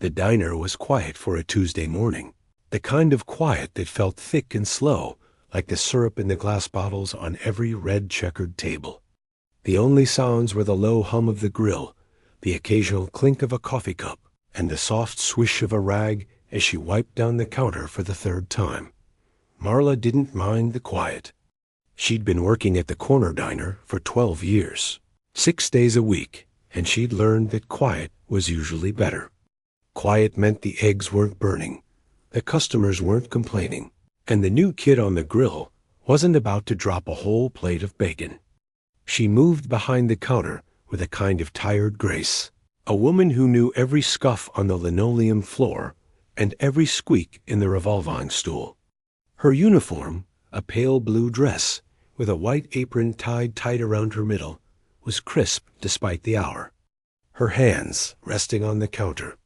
The diner was quiet for a Tuesday morning, the kind of quiet that felt thick and slow, like the syrup in the glass bottles on every red checkered table. The only sounds were the low hum of the grill, the occasional clink of a coffee cup, and the soft swish of a rag as she wiped down the counter for the third time. Marla didn't mind the quiet. She'd been working at the corner diner for 12 years, 6 days a week, and she'd learned that quiet was usually better. Quiet meant the eggs weren't burning, the customers weren't complaining, and the new kid on the grill wasn't about to drop a whole plate of bacon. She moved behind the counter with a kind of tired grace, a woman who knew every scuff on the linoleum floor and every squeak in the revolving stool. Her uniform, a pale blue dress with a white apron tied tight around her middle, was crisp despite the hour. Her hands, resting on the counter,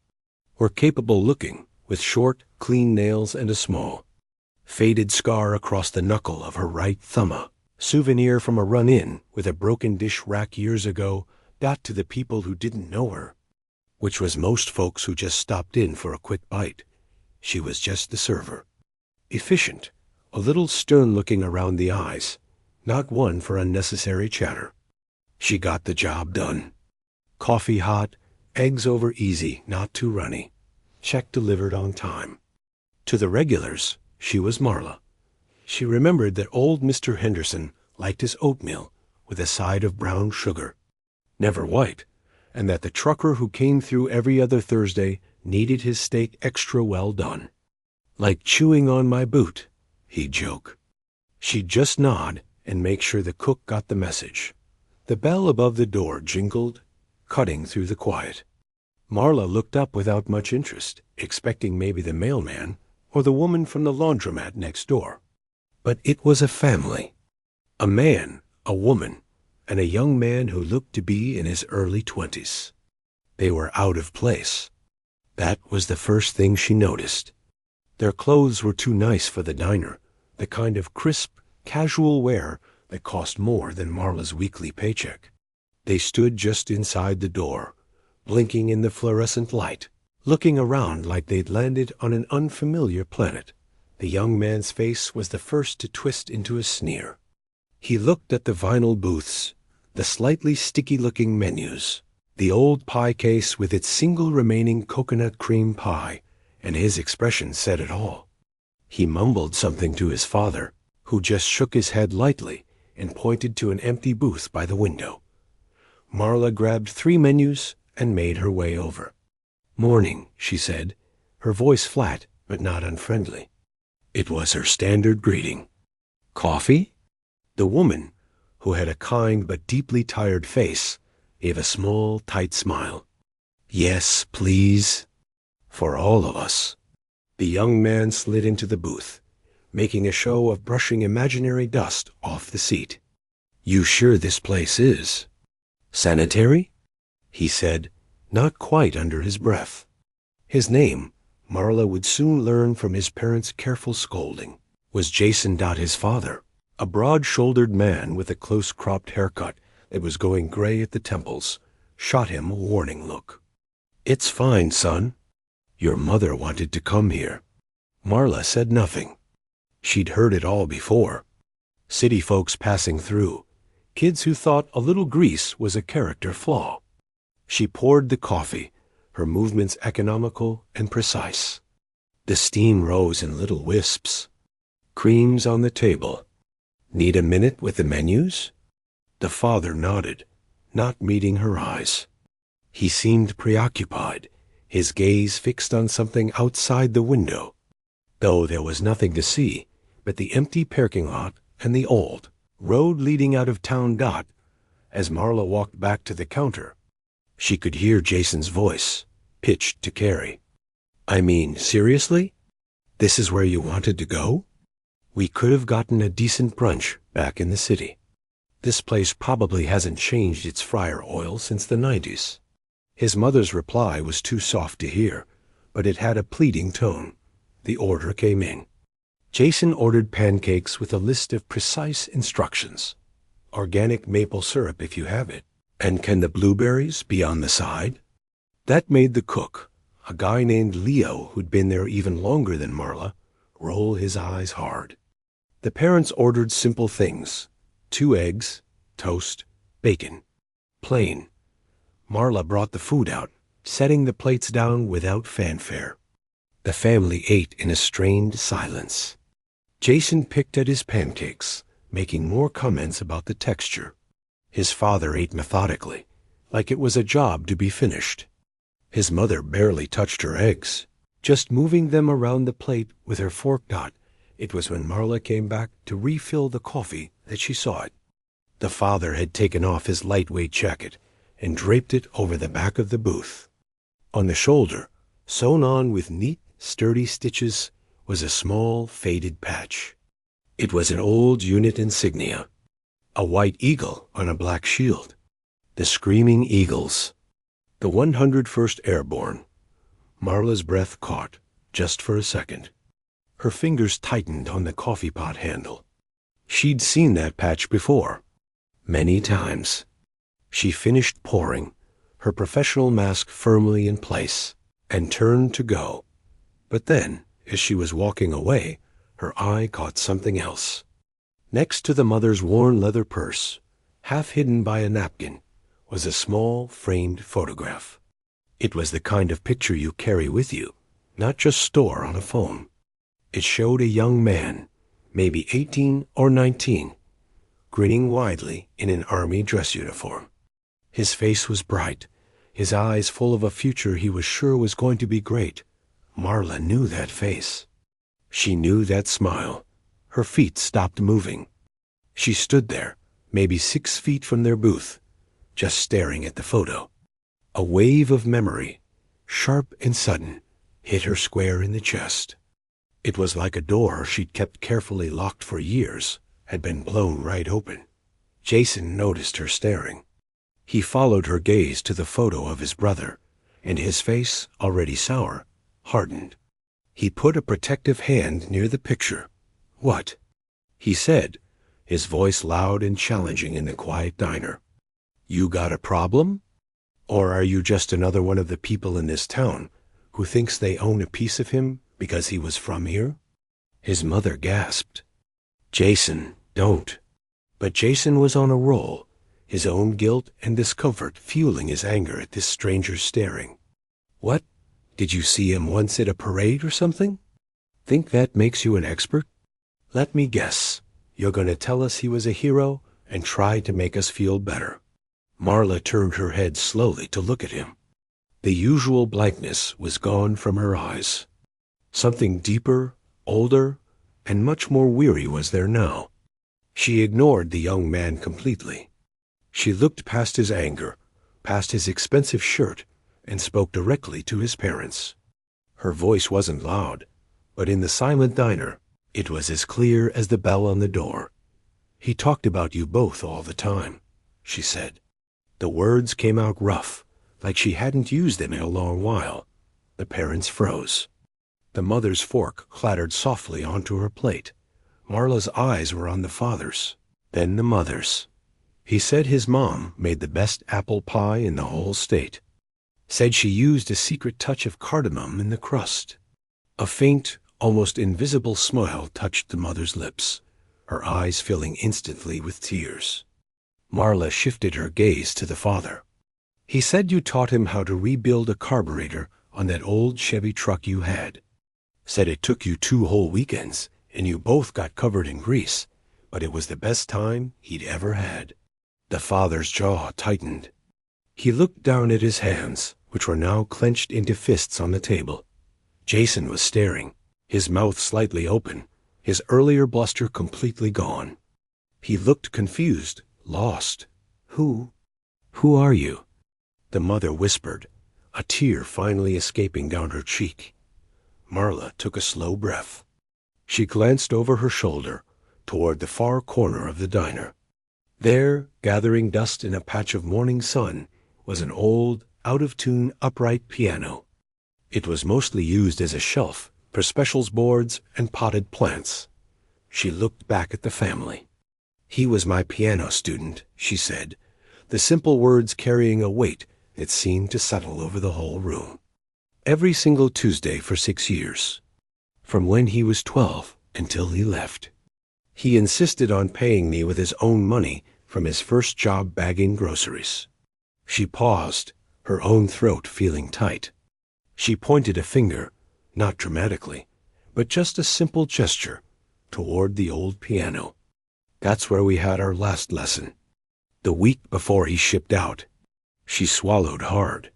were capable-looking, with short, clean nails and a small, faded scar across the knuckle of her right thumb, a souvenir from a run-in with a broken dish rack years ago, that to the people who didn't know her, which was most folks who just stopped in for a quick bite. She was just the server. Efficient, a little stern-looking around the eyes, not one for unnecessary chatter. She got the job done. Coffee hot, eggs over easy, not too runny. Check delivered on time. To the regulars, she was Marla. She remembered that old Mr. Henderson liked his oatmeal with a side of brown sugar, never white, and that the trucker who came through every other Thursday needed his steak extra well done. Like chewing on my boot, he'd joke. She'd just nod and make sure the cook got the message. The bell above the door jingled, cutting through the quiet. Marla looked up without much interest, expecting maybe the mailman or the woman from the laundromat next door. But it was a family. A man, a woman, and a young man who looked to be in his early 20s. They were out of place. That was the first thing she noticed. Their clothes were too nice for the diner, the kind of crisp, casual wear that cost more than Marla's weekly paycheck. They stood just inside the door, blinking in the fluorescent light, looking around like they'd landed on an unfamiliar planet. The young man's face was the first to twist into a sneer. He looked at the vinyl booths, the slightly sticky-looking menus, the old pie case with its single remaining coconut cream pie, and his expression said it all. He mumbled something to his father, who just shook his head lightly and pointed to an empty booth by the window. Marla grabbed 3 menus and made her way over. "Morning," she said, her voice flat but not unfriendly. It was her standard greeting. "Coffee?" The woman, who had a kind but deeply tired face, gave a small, tight smile. "Yes, please." "For all of us." The young man slid into the booth, making a show of brushing imaginary dust off the seat. "You sure this place is sanitary?" he said, not quite under his breath. His name, Marla would soon learn from his parents' careful scolding, was Jason, his father, a broad-shouldered man with a close-cropped haircut that was going gray at the temples, shot him a warning look. "It's fine, son. Your mother wanted to come here." Marla said nothing. She'd heard it all before. City folks passing through, kids who thought a little grease was a character flaw. She poured the coffee, her movements economical and precise. The steam rose in little wisps. Creams on the table. "Need a minute with the menus?" The father nodded, not meeting her eyes. He seemed preoccupied, his gaze fixed on something outside the window, though there was nothing to see but the empty parking lot and the old road leading out of town. As Marla walked back to the counter, she could hear Jason's voice, pitched to Carrie. "I mean, seriously? This is where you wanted to go? We could have gotten a decent brunch back in the city. This place probably hasn't changed its fryer oil since the 90s. His mother's reply was too soft to hear, but it had a pleading tone. The order came in. Jason ordered pancakes with a list of precise instructions. Organic maple syrup if you have it. And can the blueberries be on the side? That made the cook, a guy named Leo, who'd been there even longer than Marla, roll his eyes hard. The parents ordered simple things: 2 eggs, toast, bacon. Plain. Marla brought the food out, setting the plates down without fanfare. The family ate in a strained silence. Jason picked at his pancakes, making more comments about the texture. His father ate methodically, like it was a job to be finished. His mother barely touched her eggs, just moving them around the plate with her fork dot. It was when Marla came back to refill the coffee that she saw it. The father had taken off his lightweight jacket and draped it over the back of the booth. On the shoulder, sewn on with neat, sturdy stitches, was a small, faded patch. It was an old unit insignia, a white eagle on a black shield. The Screaming Eagles. The 101st Airborne. Marla's breath caught, just for a second. Her fingers tightened on the coffee pot handle. She'd seen that patch before, many times. She finished pouring, her professional mask firmly in place, and turned to go. But then, as she was walking away, her eye caught something else. Next to the mother's worn leather purse, half hidden by a napkin, was a small, framed photograph. It was the kind of picture you carry with you, not just store on a phone. It showed a young man, maybe 18 or 19, grinning widely in an army dress uniform. His face was bright, his eyes full of a future he was sure was going to be great. Marla knew that face. She knew that smile. Her feet stopped moving. She stood there, maybe 6 feet from their booth, just staring at the photo. A wave of memory, sharp and sudden, hit her square in the chest. It was like a door she'd kept carefully locked for years had been blown right open. Jason noticed her staring. He followed her gaze to the photo of his brother, and his face, already sour, hardened. He put a protective hand near the picture. "What?" he said, his voice loud and challenging in the quiet diner. "You got a problem? Or are you just another one of the people in this town who thinks they own a piece of him because he was from here?" His mother gasped. "Jason, don't." But Jason was on a roll, his own guilt and discomfort fueling his anger at this stranger's staring. "What? Did you see him once at a parade or something? Think that makes you an expert? Let me guess. You're going to tell us he was a hero and try to make us feel better." Marla turned her head slowly to look at him. The usual blankness was gone from her eyes. Something deeper, older, and much more weary was there now. She ignored the young man completely. She looked past his anger, past his expensive shirt, and spoke directly to his parents. Her voice wasn't loud, but in the silent diner, it was as clear as the bell on the door. "He talked about you both all the time," she said. The words came out rough, like she hadn't used them in a long while. The parents froze. The mother's fork clattered softly onto her plate. Marla's eyes were on the father's, then the mother's. He said his mom made the best apple pie in the whole state. Said she used a secret touch of cardamom in the crust. A faint, almost invisible smile touched the mother's lips, her eyes filling instantly with tears. Marla shifted her gaze to the father. "He said you taught him how to rebuild a carburetor on that old Chevy truck you had. Said it took you 2 whole weekends, and you both got covered in grease, but it was the best time he'd ever had." The father's jaw tightened. He looked down at his hands, which were now clenched into fists on the table. Jason was staring, his mouth slightly open, his earlier bluster completely gone. He looked confused, lost. Who are you?" the mother whispered, a tear finally escaping down her cheek. Marla took a slow breath. She glanced over her shoulder, toward the far corner of the diner. There, gathering dust in a patch of morning sun, was an old, out-of-tune upright piano. It was mostly used as a shelf for specials boards and potted plants. She looked back at the family. "He was my piano student," she said, the simple words carrying a weight that seemed to settle over the whole room. every single Tuesday for 6 years, from when he was 12 until he left. He insisted on paying me with his own money from his first job bagging groceries. She paused, her own throat feeling tight. She pointed a finger, not dramatically, but just a simple gesture, toward the old piano. That's where we had our last lesson. The week before he shipped out. She swallowed hard.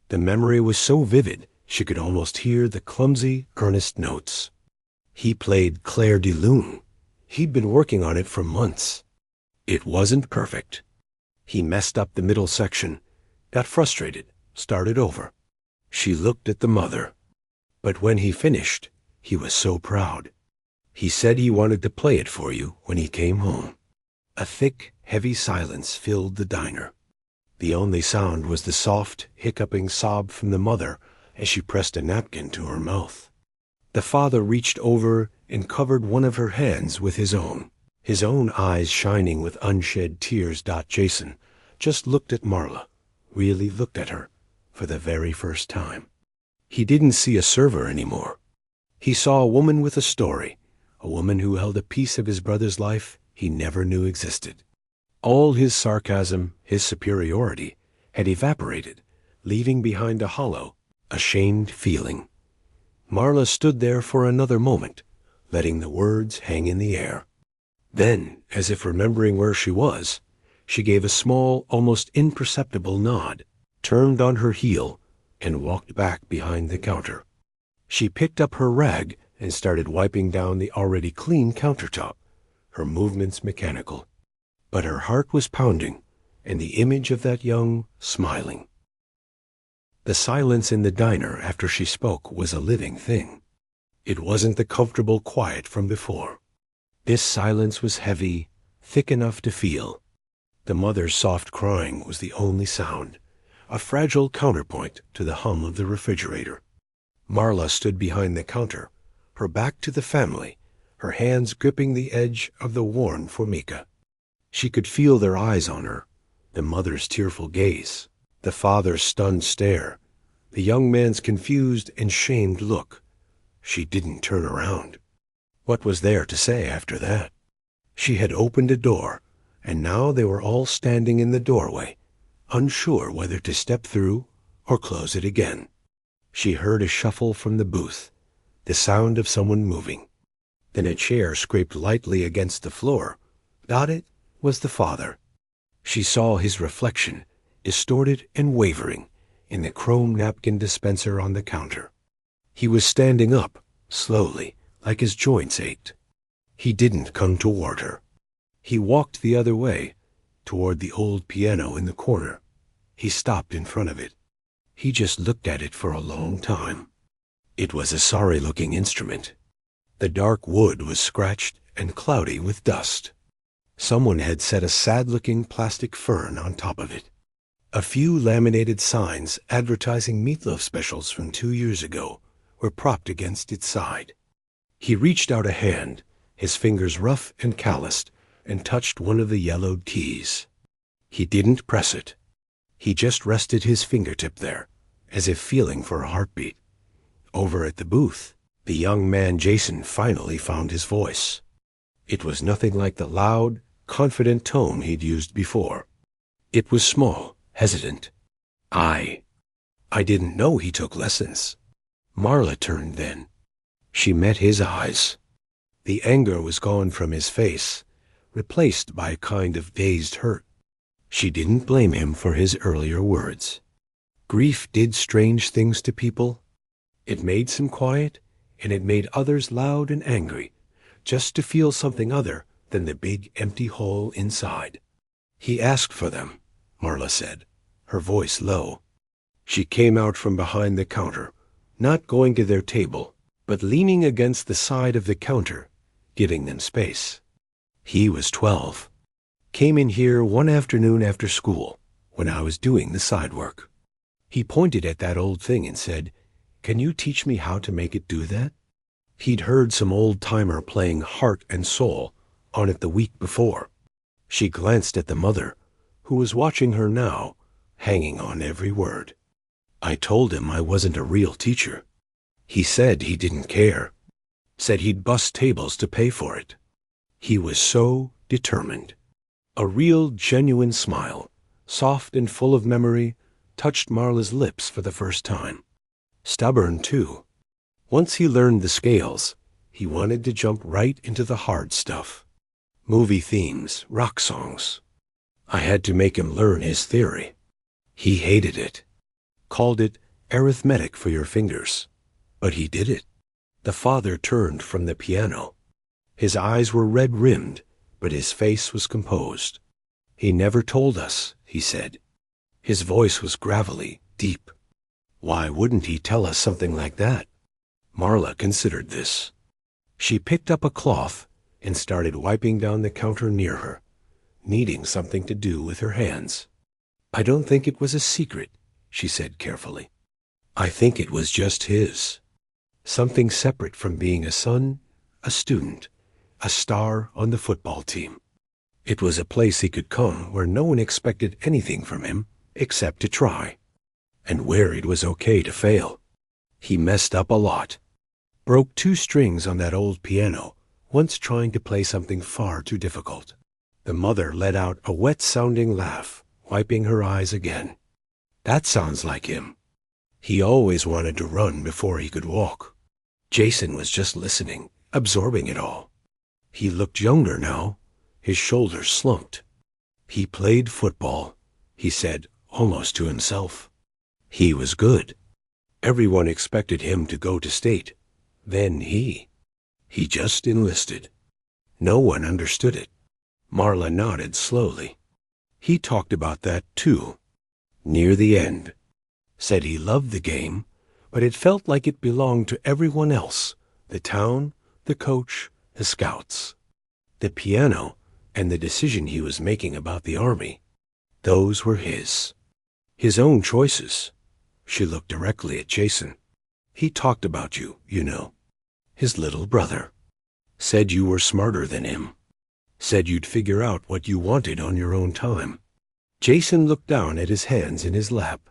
The memory was so vivid, she could almost hear the clumsy, earnest notes. He played Clair de Lune. He'd been working on it for months. It wasn't perfect. He messed up the middle section, got frustrated, started over. She looked at the mother. But when he finished, he was so proud. He said he wanted to play it for you when he came home. A thick, heavy silence filled the diner. The only sound was the soft, hiccuping sob from the mother as she pressed a napkin to her mouth. The father reached over and covered one of her hands with his own eyes shining with unshed tears. Jason just looked at Marla, really looked at her, for the very first time. He didn't see a server anymore. He saw a woman with a story, a woman who held a piece of his brother's life he never knew existed. All his sarcasm, his superiority, had evaporated, leaving behind a hollow, ashamed feeling. Marla stood there for another moment, letting the words hang in the air. Then, as if remembering where she was, she gave a small, almost imperceptible nod, turned on her heel, and walked back behind the counter. She picked up her rag and started wiping down the already clean countertop, her movements mechanical. But her heart was pounding, and the image of that young, smiling. The silence in the diner after she spoke was a living thing. It wasn't the comfortable quiet from before. This silence was heavy, thick enough to feel. The mother's soft crying was the only sound, a fragile counterpoint to the hum of the refrigerator. Marla stood behind the counter, her back to the family, her hands gripping the edge of the worn formica. She could feel their eyes on her, the mother's tearful gaze, the father's stunned stare, the young man's confused and shamed look. She didn't turn around. What was there to say after that? She had opened a door, and now they were all standing in the doorway, unsure whether to step through or close it again. She heard a shuffle from the booth, the sound of someone moving. Then a chair scraped lightly against the floor. It was the father. She saw his reflection, distorted and wavering, in the chrome napkin dispenser on the counter. He was standing up, slowly, like his joints ached. He didn't come toward her. He walked the other way, toward the old piano in the corner. He stopped in front of it. He just looked at it for a long time. It was a sorry-looking instrument. The dark wood was scratched and cloudy with dust. Someone had set a sad-looking plastic fern on top of it. A few laminated signs advertising meatloaf specials from 2 years ago were propped against its side. He reached out a hand, his fingers rough and calloused, and touched one of the yellowed keys. He didn't press it. He just rested his fingertip there, as if feeling for a heartbeat. Over at the booth, the young man Jason finally found his voice. It was nothing like the loud, confident tone he'd used before. It was small, hesitant. I didn't know he took lessons. Marla turned then. She met his eyes. The anger was gone from his face, replaced by a kind of dazed hurt. She didn't blame him for his earlier words. Grief did strange things to people. It made some quiet, and it made others loud and angry, just to feel something other than the big empty hole inside. He asked for them, Marla said, her voice low. She came out from behind the counter, not going to their table, but leaning against the side of the counter, giving them space. He was 12. Came in here one afternoon after school, when I was doing the side work. He pointed at that old thing and said, "Can you teach me how to make it do that?" He'd heard some old-timer playing Heart and Soul on it the week before. She glanced at the mother, who was watching her now, hanging on every word. I told him I wasn't a real teacher. He said he didn't care. Said he'd bust tables to pay for it. He was so determined. A real, genuine smile, soft and full of memory, touched Marla's lips for the first time. Stubborn, too. Once he learned the scales, he wanted to jump right into the hard stuff. Movie themes, rock songs. I had to make him learn his theory. He hated it. Called it arithmetic for your fingers. But he did it. The father turned from the piano. His eyes were red-rimmed, but his face was composed. He never told us, he said. His voice was gravelly, deep. Why wouldn't he tell us something like that? Marla considered this. She picked up a cloth and started wiping down the counter near her, needing something to do with her hands. I don't think it was a secret, she said carefully. I think it was just his. Something separate from being a son, a student, a star on the football team. It was a place he could come where no one expected anything from him except to try, and where it was okay to fail. He messed up a lot. Broke 2 strings on that old piano, once trying to play something far too difficult. The mother let out a wet-sounding laugh, wiping her eyes again. That sounds like him. He always wanted to run before he could walk. Jason was just listening, absorbing it all. He looked younger now, his shoulders slumped. He played football, he said, almost to himself. He was good. Everyone expected him to go to state. Then he just enlisted. No one understood it. Marla nodded slowly. He talked about that, too. Near the end. Said he loved the game, but it felt like it belonged to everyone else, the town, the coach, the scouts. The piano and the decision he was making about the army, those were his. His own choices. She looked directly at Jason. He talked about you, you know. His little brother. Said you were smarter than him. Said you'd figure out what you wanted on your own time. Jason looked down at his hands in his lap.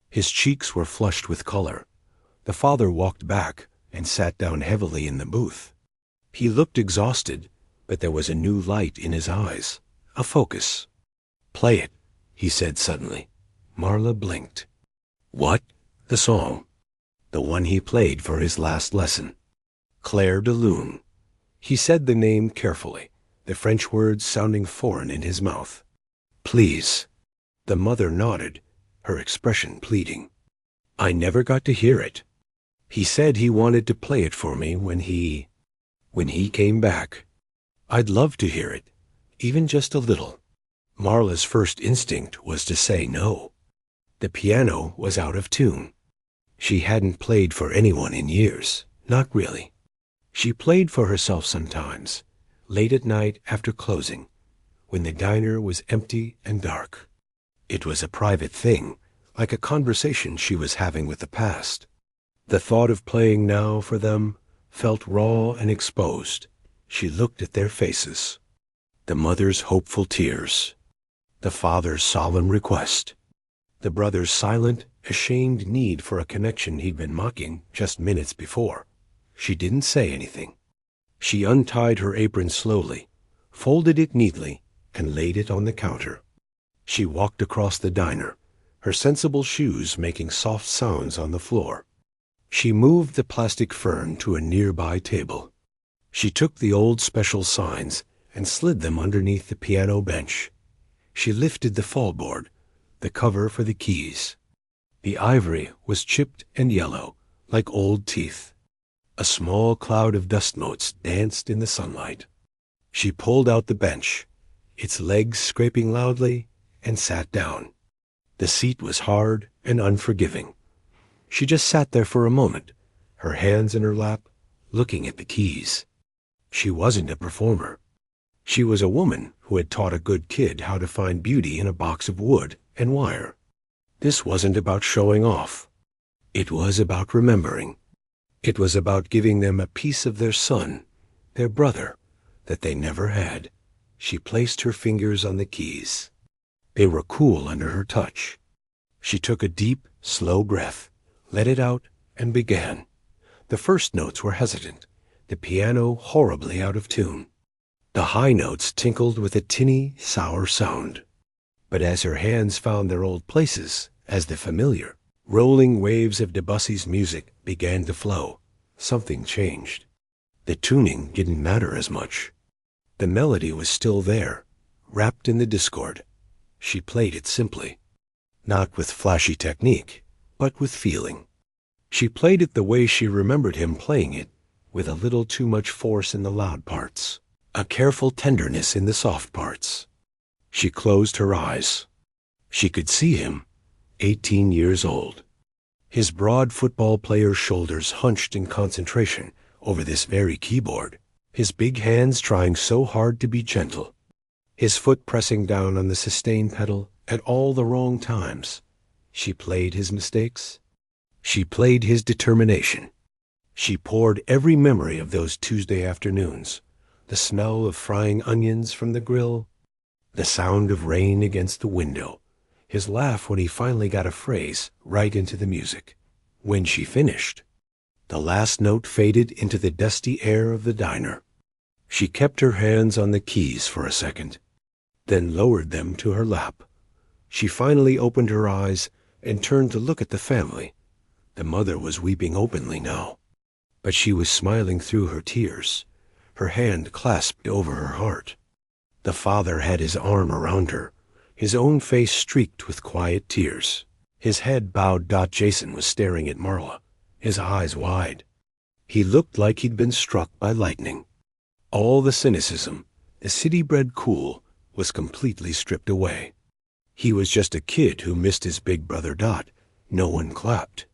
His cheeks were flushed with color. The father walked back and sat down heavily in the booth. He looked exhausted, but there was a new light in his eyes, a focus. Play it, he said suddenly. Marla blinked. What? The song. The one he played for his last lesson. Claire de Lune. He said the name carefully, the French words sounding foreign in his mouth. Please. The mother nodded, her expression pleading. I never got to hear it. He said he wanted to play it for me when he came back. I'd love to hear it, even just a little. Marla's first instinct was to say no. The piano was out of tune. She hadn't played for anyone in years, not really. She played for herself sometimes, late at night after closing, when the diner was empty and dark. It was a private thing, like a conversation she was having with the past. The thought of playing now for them felt raw and exposed. She looked at their faces. The mother's hopeful tears. The father's solemn request. The brother's silent, ashamed need for a connection he'd been mocking just minutes before. She didn't say anything. She untied her apron slowly, folded it neatly, and laid it on the counter. She walked across the diner, her sensible shoes making soft sounds on the floor. She moved the plastic fern to a nearby table. She took the old special signs and slid them underneath the piano bench. She lifted the fallboard, the cover for the keys. The ivory was chipped and yellow, like old teeth. A small cloud of dust motes danced in the sunlight. She pulled out the bench, its legs scraping loudly, and sat down. The seat was hard and unforgiving. She just sat there for a moment, her hands in her lap, looking at the keys. She wasn't a performer. She was a woman who had taught a good kid how to find beauty in a box of wood and wire. This wasn't about showing off. It was about remembering. It was about giving them a piece of their son, their brother, that they never had. She placed her fingers on the keys. They were cool under her touch. She took a deep, slow breath, let it out, and began. The first notes were hesitant, the piano horribly out of tune. The high notes tinkled with a tinny, sour sound. But as her hands found their old places, as the familiar, rolling waves of Debussy's music began to flow, something changed. The tuning didn't matter as much. The melody was still there, wrapped in the discord. She played it simply, not with flashy technique, but with feeling. She played it the way she remembered him playing it, with a little too much force in the loud parts, a careful tenderness in the soft parts. She closed her eyes. She could see him, 18 years old. His broad football player's shoulders hunched in concentration over this very keyboard, his big hands trying so hard to be gentle, his foot pressing down on the sustain pedal at all the wrong times. She played his mistakes. She played his determination. She poured every memory of those Tuesday afternoons, the smell of frying onions from the grill, the sound of rain against the window, his laugh when he finally got a phrase right into the music. When she finished, the last note faded into the dusty air of the diner. She kept her hands on the keys for a second, then lowered them to her lap. She finally opened her eyes and turned to look at the family. The mother was weeping openly now, but she was smiling through her tears, her hand clasped over her heart. The father had his arm around her, his own face streaked with quiet tears. His head bowed. Jason was staring at Marla, his eyes wide. He looked like he'd been struck by lightning. All the cynicism, the city-bred cool, was completely stripped away. He was just a kid who missed his big brother. No one clapped.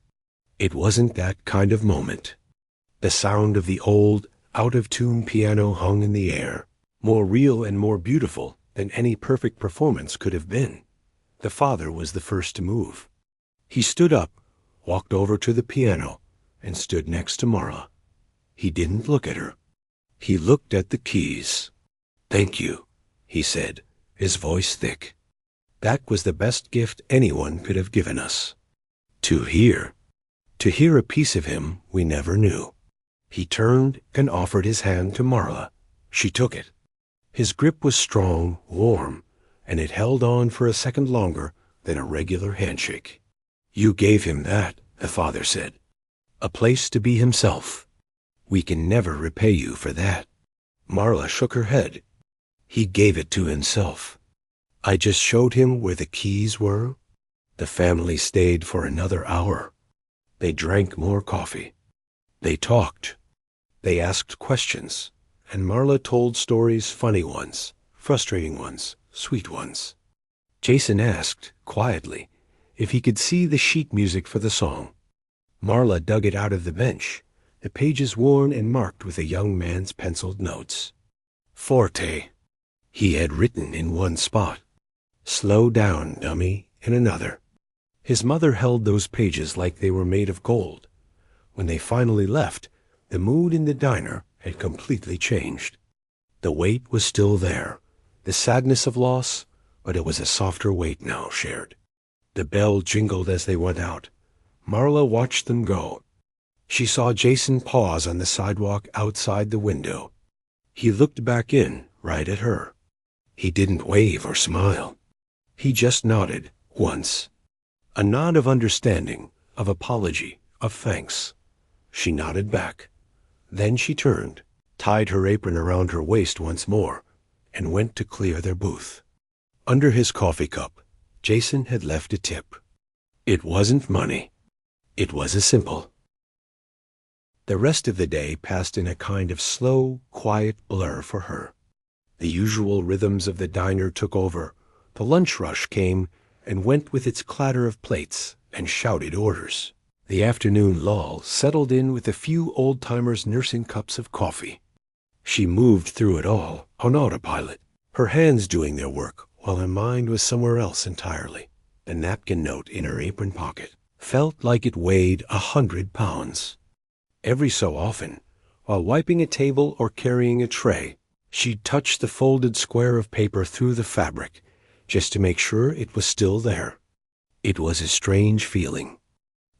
It wasn't that kind of moment. The sound of the old, out-of-tune piano hung in the air, more real and more beautiful than any perfect performance could have been. The father was the first to move. He stood up, walked over to the piano, and stood next to Marla. He didn't look at her. He looked at the keys. "Thank you," he said, his voice thick. "That was the best gift anyone could have given us. To hear a piece of him we never knew." He turned and offered his hand to Marla. She took it. His grip was strong, warm, and it held on for a second longer than a regular handshake. "You gave him that," the father said. "A place to be himself. We can never repay you for that." Marla shook her head. "He gave it to himself. I just showed him where the keys were." The family stayed for another hour. They drank more coffee. They talked. They asked questions, and Marla told stories, funny ones, frustrating ones, sweet ones. Jason asked, quietly, if he could see the sheet music for the song. Marla dug it out of the bench, the pages worn and marked with a young man's penciled notes. "Forte," he had written in one spot. "Slow down, dummy," in another. His mother held those pages like they were made of gold. When they finally left, the mood in the diner had completely changed. The weight was still there, the sadness of loss, but it was a softer weight now shared. The bell jingled as they went out. Marla watched them go. She saw Jason pause on the sidewalk outside the window. He looked back in, right at her. He didn't wave or smile. He just nodded, once. A nod of understanding, of apology, of thanks. She nodded back. Then she turned, tied her apron around her waist once more, and went to clear their booth. Under his coffee cup, Jason had left a tip. It wasn't money. It was a simple. The rest of the day passed in a kind of slow, quiet blur for her. The usual rhythms of the diner took over. The lunch rush came and went with its clatter of plates and shouted orders. The afternoon lull settled in with a few old-timers nursing cups of coffee. She moved through it all on autopilot, her hands doing their work while her mind was somewhere else entirely. The napkin note in her apron pocket felt like it weighed 100 pounds. Every so often, while wiping a table or carrying a tray, she'd touch the folded square of paper through the fabric, just to make sure it was still there. It was a strange feeling.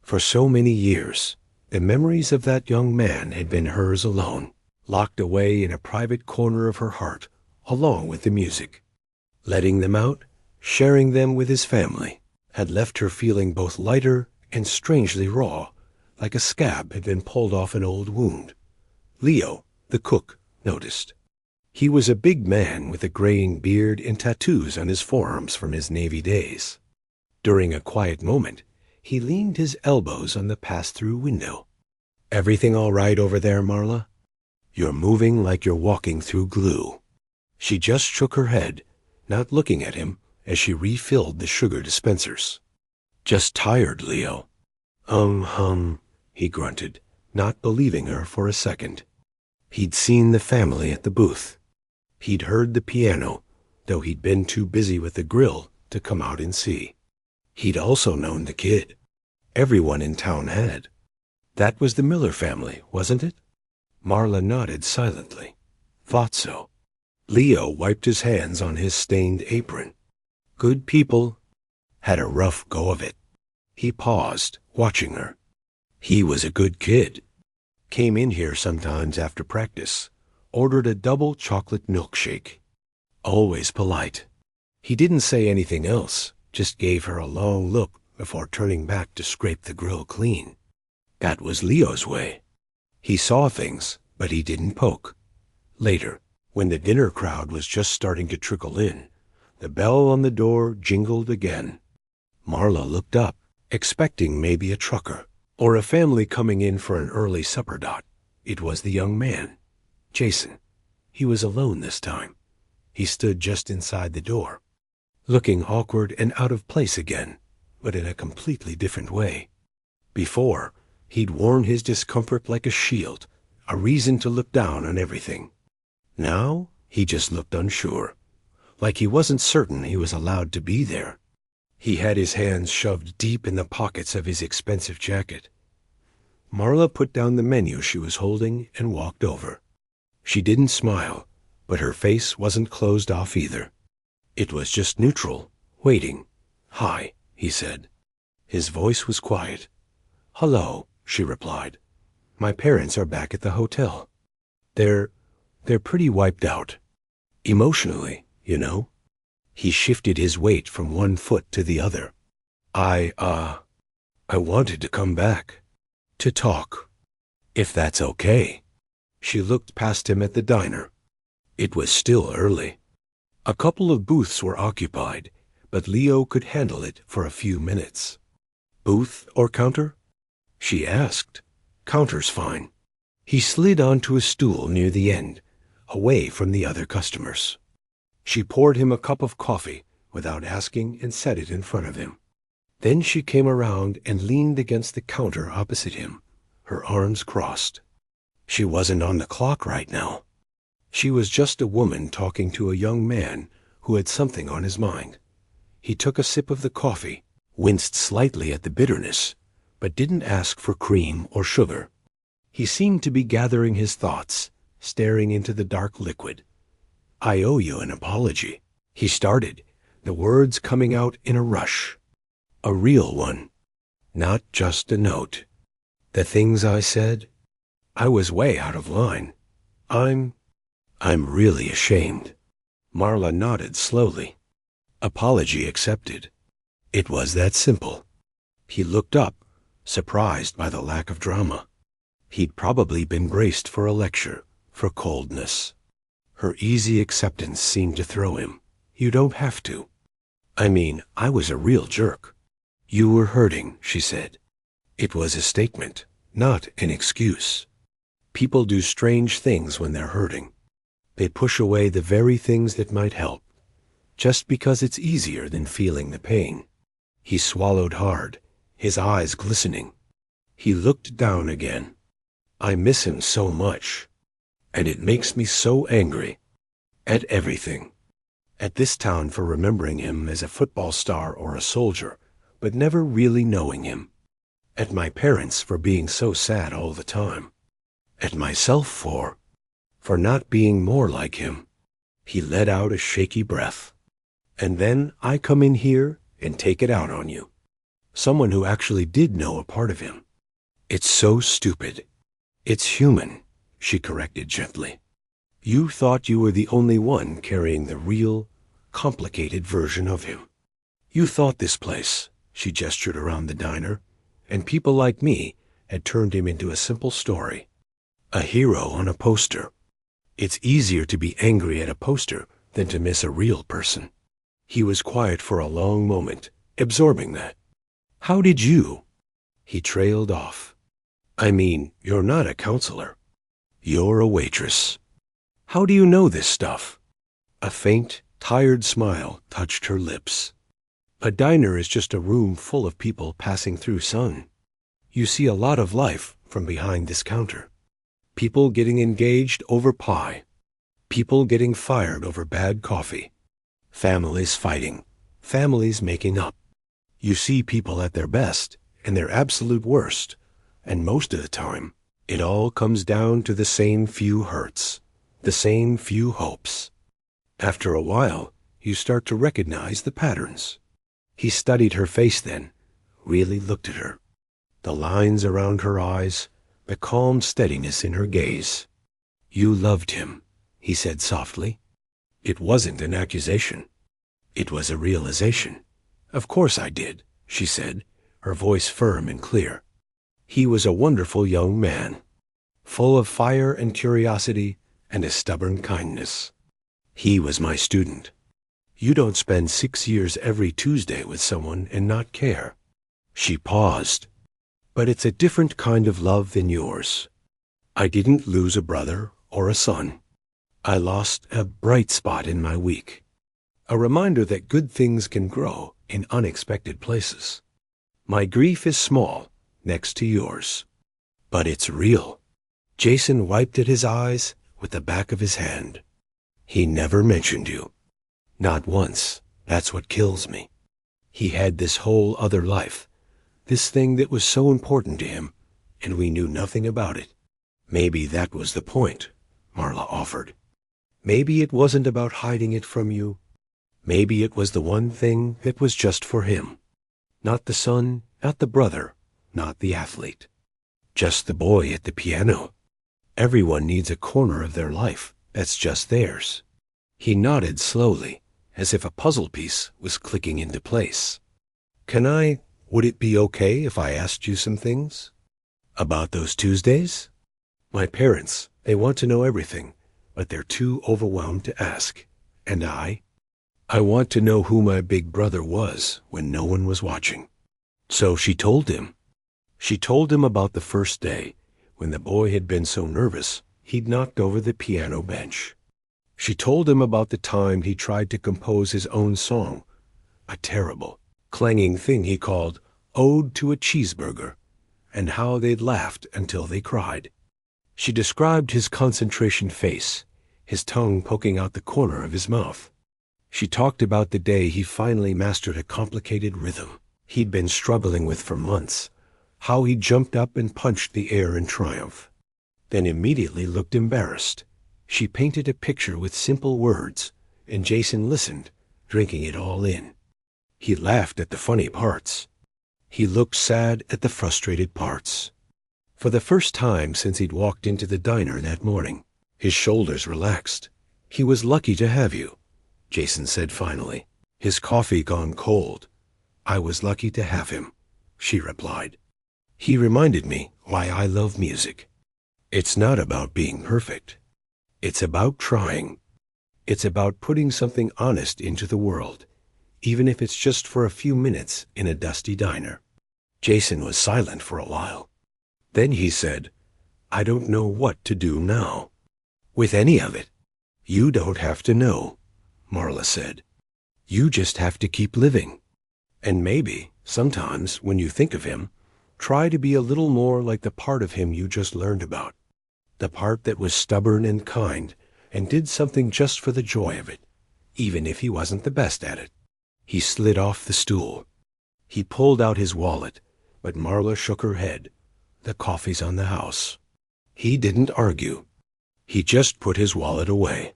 For so many years, the memories of that young man had been hers alone, locked away in a private corner of her heart, along with the music. Letting them out, sharing them with his family, had left her feeling both lighter and strangely raw, like a scab had been pulled off an old wound. Leo, the cook, noticed. He was a big man with a graying beard and tattoos on his forearms from his Navy days. During a quiet moment, he leaned his elbows on the pass-through window. "Everything all right over there, Marla? You're moving like you're walking through glue." She just shook her head, not looking at him as she refilled the sugar dispensers. "Just tired, Leo." He grunted, not believing her for a second. He'd seen the family at the booth. He'd heard the piano, though he'd been too busy with the grill to come out and see. He'd also known the kid. Everyone in town had. That was the Miller family, wasn't it? Marla nodded silently. Thought so. Leo wiped his hands on his stained apron. Good people. Had a rough go of it. He paused, watching her. He was a good kid. Came in here sometimes after practice. Ordered a double chocolate milkshake. Always polite. He didn't say anything else, just gave her a long look before turning back to scrape the grill clean. That was Leo's way. He saw things, but he didn't poke. Later, when the dinner crowd was just starting to trickle in, the bell on the door jingled again. Marla looked up, expecting maybe a trucker, or a family coming in for an early supper dot. It was the young man, Jason. He was alone this time. He stood just inside the door, looking awkward and out of place again, but in a completely different way. Before, he'd worn his discomfort like a shield, a reason to look down on everything. Now, he just looked unsure, like he wasn't certain he was allowed to be there. He had his hands shoved deep in the pockets of his expensive jacket. Marla put down the menu she was holding and walked over. She didn't smile, but her face wasn't closed off either. It was just neutral, waiting. "Hi," he said. His voice was quiet. "Hello," she replied. "My parents are back at the hotel. They're pretty wiped out. Emotionally, you know." He shifted his weight from one foot to the other. I wanted to come back. To talk. If that's okay." She looked past him at the diner. It was still early. A couple of booths were occupied, but Leo could handle it for a few minutes. "Booth or counter?" she asked. "Counter's fine." He slid onto a stool near the end, away from the other customers. She poured him a cup of coffee without asking and set it in front of him. Then she came around and leaned against the counter opposite him, her arms crossed. She wasn't on the clock right now. She was just a woman talking to a young man who had something on his mind. He took a sip of the coffee, winced slightly at the bitterness, but didn't ask for cream or sugar. He seemed to be gathering his thoughts, staring into the dark liquid. "I owe you an apology," he started, the words coming out in a rush. "A real one, not just a note. The things I said, I was way out of line. I'm really ashamed." Marla nodded slowly. Apology accepted. It was that simple. He looked up, surprised by the lack of drama. He'd probably been braced for a lecture, for coldness. Her easy acceptance seemed to throw him. "You don't have to. I mean, I was a real jerk." "You were hurting," she said. It was a statement, not an excuse. People do strange things when they're hurting. They push away the very things that might help, just because it's easier than feeling the pain. He swallowed hard, his eyes glistening. He looked down again. "I miss him so much, and it makes me so angry. At everything. At this town for remembering him as a football star or a soldier, but never really knowing him. At my parents for being so sad all the time. At myself for not being more like him." He let out a shaky breath. "And then I come in here and take it out on you. Someone who actually did know a part of him. It's so stupid. It's human, she corrected gently. You thought you were the only one carrying the real, complicated version of him. You thought this place, she gestured around the diner, and people like me had turned him into a simple story. A hero on a poster. It's easier to be angry at a poster than to miss a real person. He was quiet for a long moment, absorbing that. How did you? He trailed off. I mean, you're not a counselor. You're a waitress. How do you know this stuff? A faint, tired smile touched her lips. A diner is just a room full of people passing through, son. You see a lot of life from behind this counter. People getting engaged over pie. People getting fired over bad coffee. Families fighting. Families making up. You see people at their best and their absolute worst, and most of the time, it all comes down to the same few hurts, the same few hopes. After a while, you start to recognize the patterns. He studied her face then, really looked at her. The lines around her eyes, the calm steadiness in her gaze. You loved him, he said softly. It wasn't an accusation. It was a realization. Of course I did, she said, her voice firm and clear. He was a wonderful young man, full of fire and curiosity and a stubborn kindness. He was my student. You don't spend 6 years every Tuesday with someone and not care. She paused. But it's a different kind of love than yours. I didn't lose a brother or a son. I lost a bright spot in my week. A reminder that good things can grow in unexpected places. My grief is small next to yours. But it's real. Jason wiped at his eyes with the back of his hand. He never mentioned you. Not once. That's what kills me. He had this whole other life. This thing that was so important to him, and we knew nothing about it. Maybe that was the point, Marla offered. Maybe it wasn't about hiding it from you. Maybe it was the one thing that was just for him. Not the son, not the brother, not the athlete. Just the boy at the piano. Everyone needs a corner of their life that's just theirs. He nodded slowly, as if a puzzle piece was clicking into place. Would it be okay if I asked you some things? About those Tuesdays? My parents, they want to know everything, but they're too overwhelmed to ask. And I want to know who my big brother was when no one was watching. So she told him. She told him about the first day, when the boy had been so nervous he'd knocked over the piano bench. She told him about the time he tried to compose his own song, a terrible, clanging thing he called Ode to a Cheeseburger, and how they'd laughed until they cried. She described his concentration face, his tongue poking out the corner of his mouth. She talked about the day he finally mastered a complicated rhythm he'd been struggling with for months, how he jumped up and punched the air in triumph, then immediately looked embarrassed. She painted a picture with simple words, and Jason listened, drinking it all in. He laughed at the funny parts. He looked sad at the frustrated parts. For the first time since he'd walked into the diner that morning, his shoulders relaxed. He was lucky to have you, Jason said finally, his coffee gone cold. I was lucky to have him, she replied. He reminded me why I love music. It's not about being perfect. It's about trying. It's about putting something honest into the world, even if it's just for a few minutes in a dusty diner. Jason was silent for a while. Then he said, I don't know what to do now. With any of it. You don't have to know, Marla said. You just have to keep living. And maybe, sometimes, when you think of him, try to be a little more like the part of him you just learned about. The part that was stubborn and kind, and did something just for the joy of it, even if he wasn't the best at it. He slid off the stool. He pulled out his wallet, but Marla shook her head. The coffee's on the house. He didn't argue. He just put his wallet away.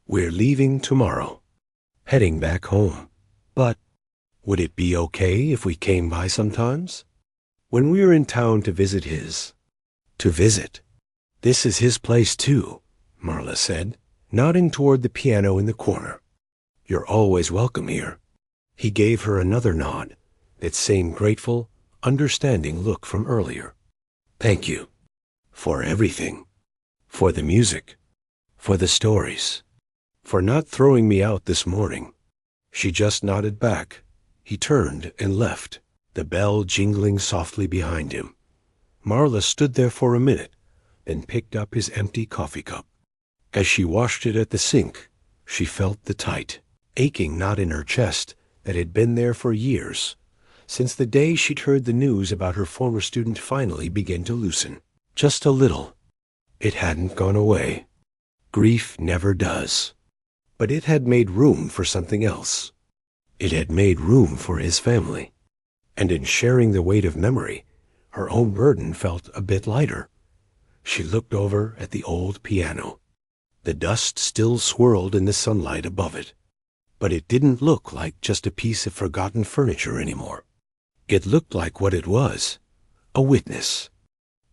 We're leaving tomorrow. Heading back home. But Would it be okay if we came by sometimes? When we were in town to visit To visit. This is his place too, Marla said, nodding toward the piano in the corner. You're always welcome here. He gave her another nod, that same grateful, understanding look from earlier. Thank you. For everything. For the music. For the stories. For not throwing me out this morning. She just nodded back. He turned and left, the bell jingling softly behind him. Marla stood there for a minute, then picked up his empty coffee cup. As she washed it at the sink, she felt the tight, aching knot in her chest that had been there for years, since the day she'd heard the news about her former student finally begin to loosen. Just a little. It hadn't gone away. Grief never does. But it had made room for something else. It had made room for his family. And in sharing the weight of memory, her own burden felt a bit lighter. She looked over at the old piano. The dust still swirled in the sunlight above it. But it didn't look like just a piece of forgotten furniture anymore. It looked like what it was, a witness,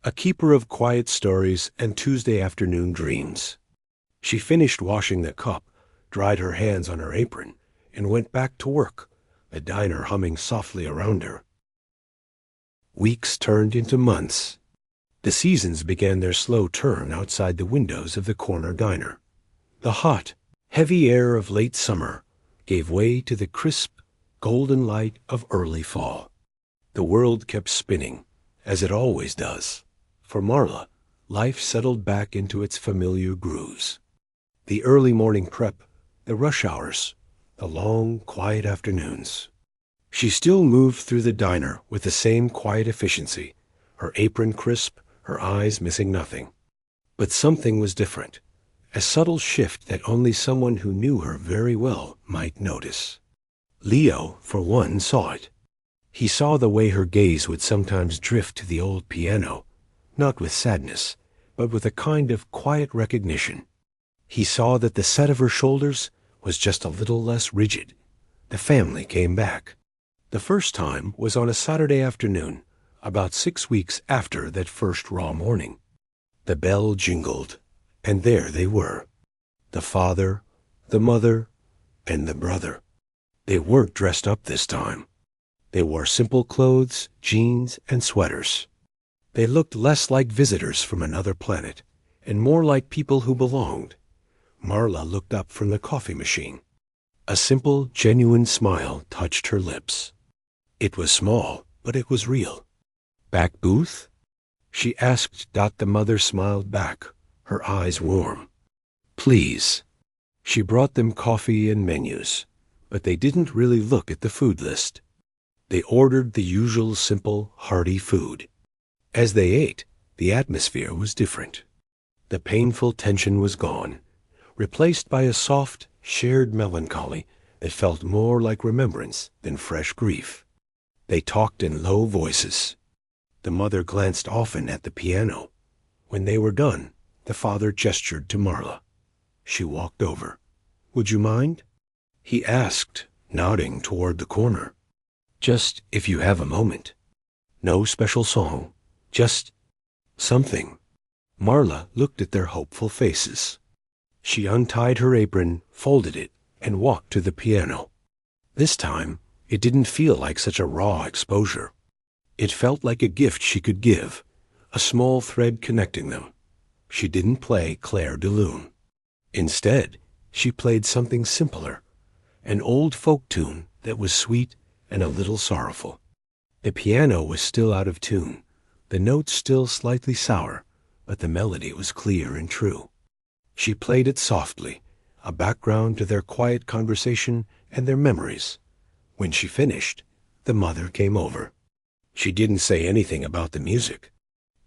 a keeper of quiet stories and Tuesday afternoon dreams. She finished washing the cup, dried her hands on her apron, and went back to work, the diner humming softly around her. Weeks turned into months. The seasons began their slow turn outside the windows of the corner diner. The hot, heavy air of late summer gave way to the crisp, golden light of early fall. The world kept spinning, as it always does. For Marla, life settled back into its familiar grooves. The early morning prep, the rush hours, the long, quiet afternoons. She still moved through the diner with the same quiet efficiency, her apron crisp, her eyes missing nothing. But something was different, a subtle shift that only someone who knew her very well might notice. Leo, for one, saw it. He saw the way her gaze would sometimes drift to the old piano, not with sadness, but with a kind of quiet recognition. He saw that the set of her shoulders was just a little less rigid. The family came back. The first time was on a Saturday afternoon, about 6 weeks after that first raw morning. The bell jingled, and there they were. The father, the mother, and the brother. They weren't dressed up this time. They wore simple clothes, jeans, and sweaters. They looked less like visitors from another planet, and more like people who belonged. Marla looked up from the coffee machine. A simple, genuine smile touched her lips. It was small, but it was real. Back booth? She asked. The mother smiled back, her eyes warm. Please. She brought them coffee and menus, but they didn't really look at the food list. They ordered the usual simple, hearty food. As they ate, the atmosphere was different. The painful tension was gone, replaced by a soft, shared melancholy that felt more like remembrance than fresh grief. They talked in low voices. The mother glanced often at the piano. When they were done, the father gestured to Marla. She walked over. Would you mind? He asked, nodding toward the corner. Just if you have a moment. No special song, just something. Marla looked at their hopeful faces. She untied her apron, folded it, and walked to the piano. This time, it didn't feel like such a raw exposure. It felt like a gift she could give, a small thread connecting them. She didn't play Claire de Lune. Instead, she played something simpler, an old folk tune that was sweet and a little sorrowful. The piano was still out of tune, the notes still slightly sour, but the melody was clear and true. She played it softly, a background to their quiet conversation and their memories. When she finished, the mother came over. She didn't say anything about the music.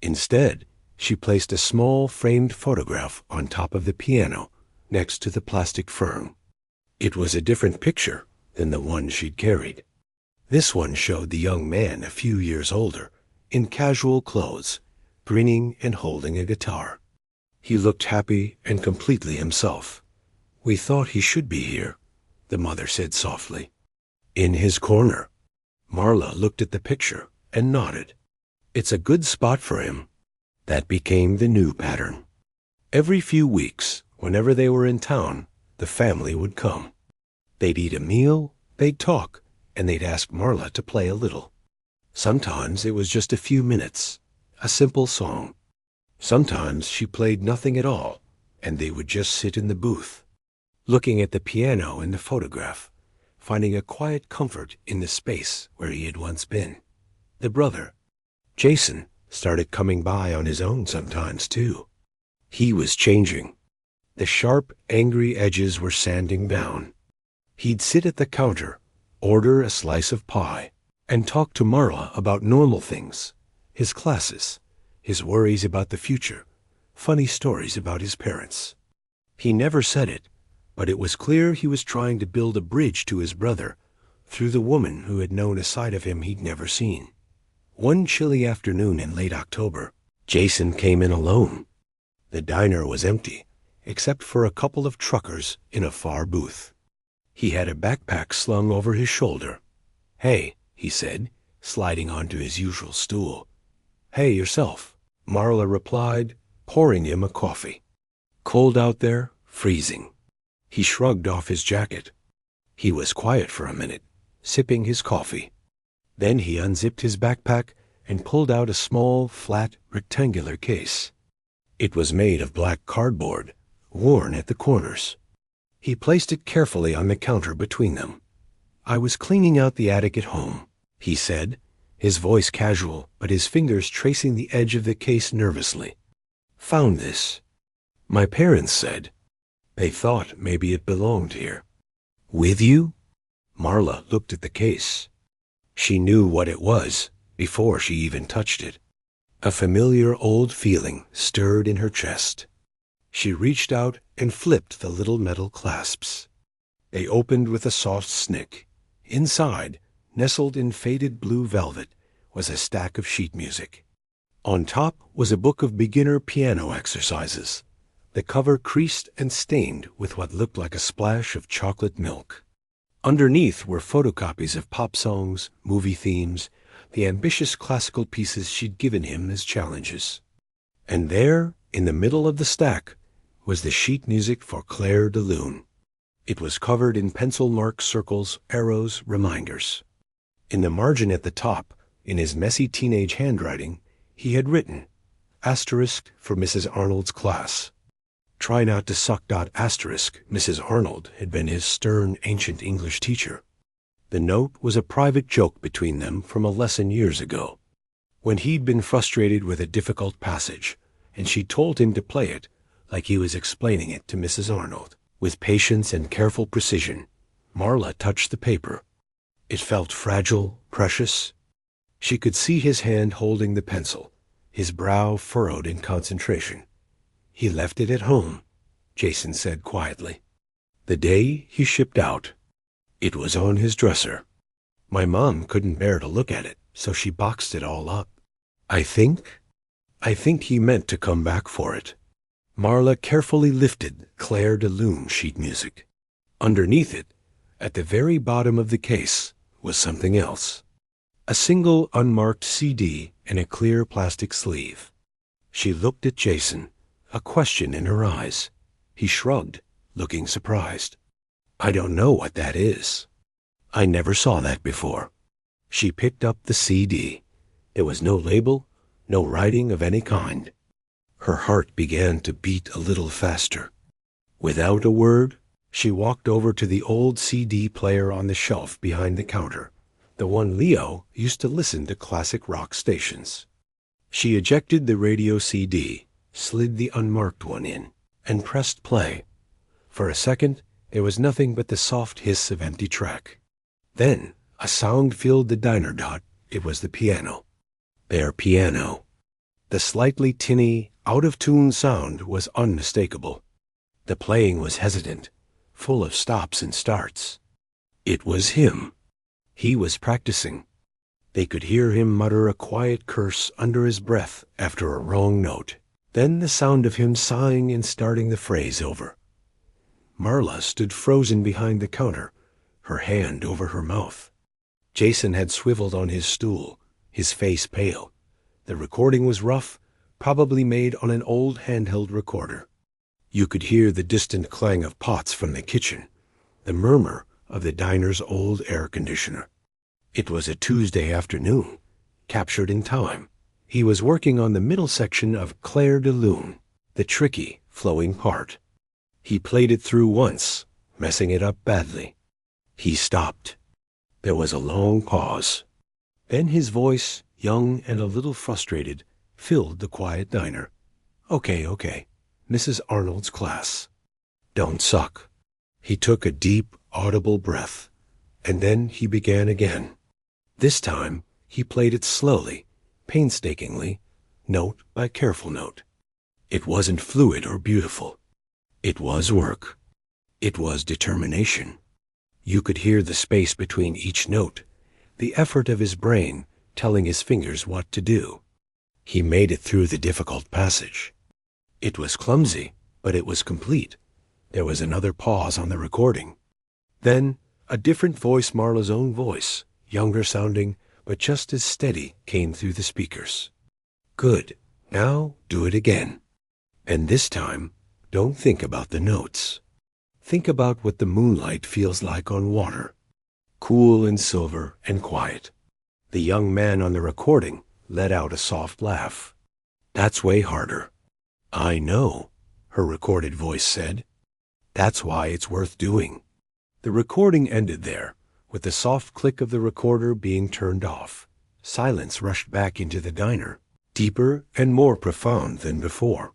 Instead, she placed a small framed photograph on top of the piano next to the plastic fern. It was a different picture than the one she'd carried. This one showed the young man a few years older, in casual clothes, grinning and holding a guitar. He looked happy and completely himself. We thought he should be here, the mother said softly. In his corner. Marla looked at the picture and nodded. It's a good spot for him. That became the new pattern. Every few weeks, whenever they were in town, the family would come. They'd eat a meal, they'd talk, and they'd ask Marla to play a little. Sometimes it was just a few minutes, a simple song. Sometimes she played nothing at all, and they would just sit in the booth, looking at the piano in the photograph, finding a quiet comfort in the space where he had once been. The brother, Jason, started coming by on his own sometimes, too. He was changing. The sharp, angry edges were sanding down. He'd sit at the counter, order a slice of pie, and talk to Marla about normal things, his classes, his worries about the future, funny stories about his parents. He never said it, but it was clear he was trying to build a bridge to his brother through the woman who had known a side of him he'd never seen. One chilly afternoon in late October, Jason came in alone. The diner was empty, except for a couple of truckers in a far booth. He had a backpack slung over his shoulder. "Hey," he said, sliding onto his usual stool. "Hey, yourself," Marla replied, pouring him a coffee. Cold out there, freezing. He shrugged off his jacket. He was quiet for a minute, sipping his coffee. Then he unzipped his backpack and pulled out a small, flat, rectangular case. It was made of black cardboard, worn at the corners. He placed it carefully on the counter between them. "I was cleaning out the attic at home," he said, his voice casual, but his fingers tracing the edge of the case nervously. "Found this. My parents said. They thought maybe it belonged here." "With you?" Marla looked at the case. She knew what it was before she even touched it. A familiar old feeling stirred in her chest. She reached out and flipped the little metal clasps. They opened with a soft snick. Inside, nestled in faded blue velvet, was a stack of sheet music. On top was a book of beginner piano exercises, the cover creased and stained with what looked like a splash of chocolate milk. Underneath were photocopies of pop songs, movie themes, the ambitious classical pieces she'd given him as challenges. And there, in the middle of the stack, was the sheet music for Claire de Lune. It was covered in pencil-marked circles, arrows, reminders. In the margin at the top, in his messy teenage handwriting, he had written, "Asterisk for Mrs. Arnold's class." Try not to suck. Asterisk. Mrs. Arnold had been his stern, ancient English teacher. The note was a private joke between them from a lesson years ago, when he'd been frustrated with a difficult passage, and she told him to play it like he was explaining it to Mrs. Arnold. With patience and careful precision, Marla touched the paper. It felt fragile, precious. She could see his hand holding the pencil, his brow furrowed in concentration. "He left it at home," Jason said quietly. "The day he shipped out. It was on his dresser. My mom couldn't bear to look at it, so she boxed it all up. I think he meant to come back for it." Marla carefully lifted Claire de Lune sheet music. Underneath it, at the very bottom of the case, was something else. A single unmarked CD in a clear plastic sleeve. She looked at Jason, a question in her eyes. He shrugged, looking surprised. "I don't know what that is. I never saw that before." She picked up the CD. There was no label, no writing of any kind. Her heart began to beat a little faster. Without a word, she walked over to the old CD player on the shelf behind the counter, the one Leo used to listen to classic rock stations. She ejected the radio CD, slid the unmarked one in, and pressed play. For a second, there was nothing but the soft hiss of empty track. Then, a sound filled the diner. It was the piano. Their piano. The slightly tinny, out-of-tune sound was unmistakable. The playing was hesitant, full of stops and starts. It was him. He was practicing. They could hear him mutter a quiet curse under his breath after a wrong note. Then the sound of him sighing and starting the phrase over. Marla stood frozen behind the counter, her hand over her mouth. Jason had swiveled on his stool, his face pale. The recording was rough, probably made on an old handheld recorder. You could hear the distant clang of pots from the kitchen, the murmur of the diner's old air conditioner. It was a Tuesday afternoon, captured in time. He was working on the middle section of Clair de Lune, the tricky, flowing part. He played it through once, messing it up badly. He stopped. There was a long pause. Then his voice, young and a little frustrated, filled the quiet diner. Okay. Mrs. Arnold's class. Don't suck. He took a deep, audible breath, and then he began again. This time, he played it slowly, painstakingly, note by careful note. It wasn't fluid or beautiful. It was work. It was determination. You could hear the space between each note, the effort of his brain telling his fingers what to do. He made it through the difficult passage. It was clumsy, but it was complete. There was another pause on the recording. Then, a different voice, Marla's own voice, younger sounding, but just as steady, came through the speakers. Good. Now do it again. And this time, don't think about the notes. Think about what the moonlight feels like on water. Cool and silver and quiet. The young man on the recording let out a soft laugh. That's way harder. I know, her recorded voice said. That's why it's worth doing. The recording ended there, with the soft click of the recorder being turned off. Silence rushed back into the diner, deeper and more profound than before.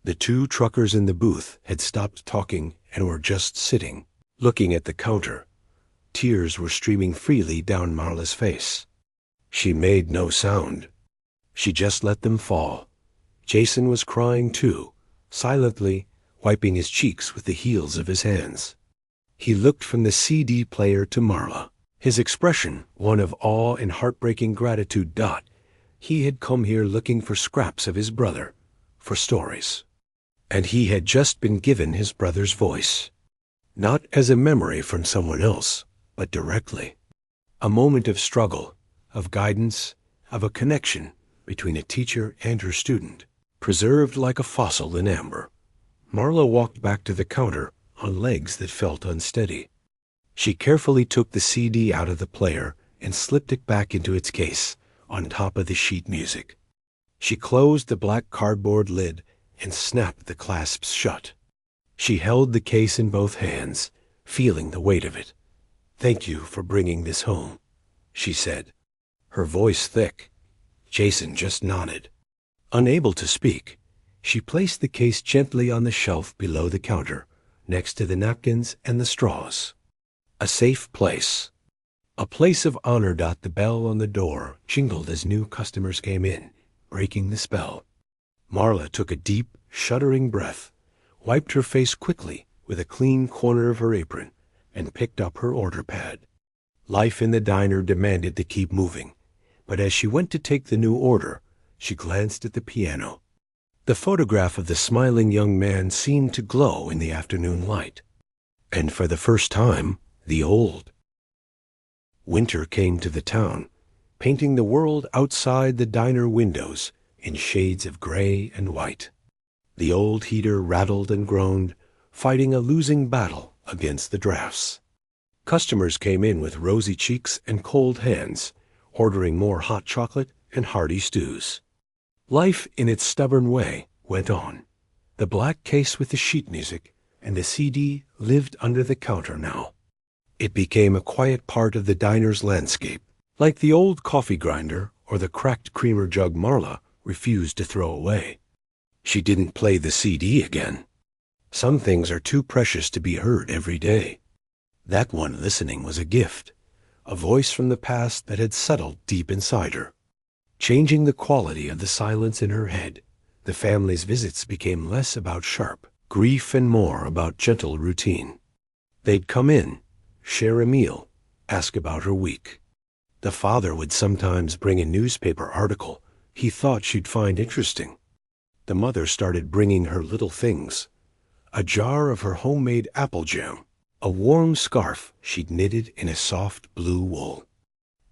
The two truckers in the booth had stopped talking and were just sitting, looking at the counter. Tears were streaming freely down Marla's face. She made no sound. She just let them fall. Jason was crying too, silently, wiping his cheeks with the heels of his hands. He looked from the CD player to Marla, his expression one of awe and heartbreaking gratitude. He had come here looking for scraps of his brother, for stories. And he had just been given his brother's voice. Not as a memory from someone else, but directly. A moment of struggle, of guidance, of a connection between a teacher and her student, preserved like a fossil in amber. Marla walked back to the counter on legs that felt unsteady. She carefully took the CD out of the player and slipped it back into its case on top of the sheet music. She closed the black cardboard lid and snapped the clasps shut. She held the case in both hands, feeling the weight of it. "Thank you for bringing this home," she said, her voice thick. Jason just nodded. Unable to speak, she placed the case gently on the shelf below the counter, next to the napkins and the straws. A safe place. A place of honor. The bell on the door jingled as new customers came in, breaking the spell. Marla took a deep, shuddering breath, wiped her face quickly with a clean corner of her apron, and picked up her order pad. Life in the diner demanded to keep moving, but as she went to take the new order, she glanced at the piano. The photograph of the smiling young man seemed to glow in the afternoon light. And for the first time, the old. Winter came to the town, painting the world outside the diner windows in shades of gray and white. The old heater rattled and groaned, fighting a losing battle against the drafts. Customers came in with rosy cheeks and cold hands, ordering more hot chocolate and hearty stews. Life, in its stubborn way, went on. The black case with the sheet music and the CD lived under the counter now. It became a quiet part of the diner's landscape, like the old coffee grinder or the cracked creamer jug Marla refused to throw away. She didn't play the CD again. Some things are too precious to be heard every day. That one listening was a gift, a voice from the past that had settled deep inside her. Changing the quality of the silence in her head, the family's visits became less about sharp grief and more about gentle routine. They'd come in, share a meal, ask about her week. The father would sometimes bring a newspaper article he thought she'd find interesting. The mother started bringing her little things, a jar of her homemade apple jam, a warm scarf she'd knitted in a soft blue wool.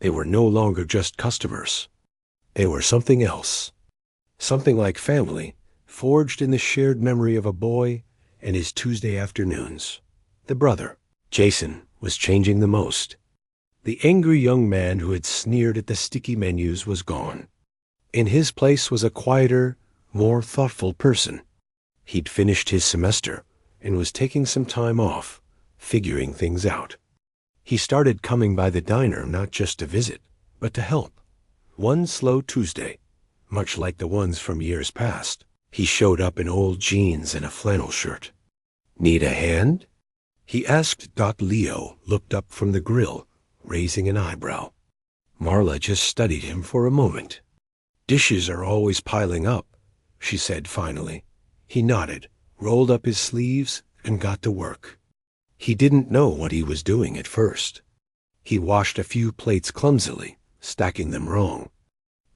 They were no longer just customers. They were something else. Something like family, forged in the shared memory of a boy and his Tuesday afternoons. The brother, Jason, was changing the most. The angry young man who had sneered at the sticky menus was gone. In his place was a quieter, more thoughtful person. He'd finished his semester and was taking some time off, figuring things out. He started coming by the diner not just to visit, but to help. One slow Tuesday, much like the ones from years past, he showed up in old jeans and a flannel shirt. "Need a hand?" he asked. Leo looked up from the grill, raising an eyebrow. Marla just studied him for a moment. "Dishes are always piling up," she said finally. He nodded, rolled up his sleeves, and got to work. He didn't know what he was doing at first. He washed a few plates clumsily, stacking them wrong.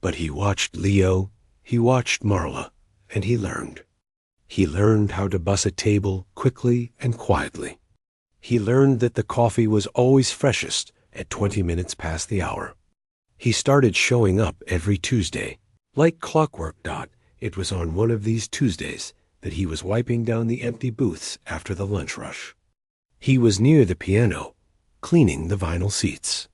But he watched Leo, he watched Marla, and he learned. He learned how to bus a table quickly and quietly. He learned that the coffee was always freshest at 20 minutes past the hour. He started showing up every Tuesday. Like clockwork. It was on one of these Tuesdays that he was wiping down the empty booths after the lunch rush. He was near the piano, cleaning the vinyl seats.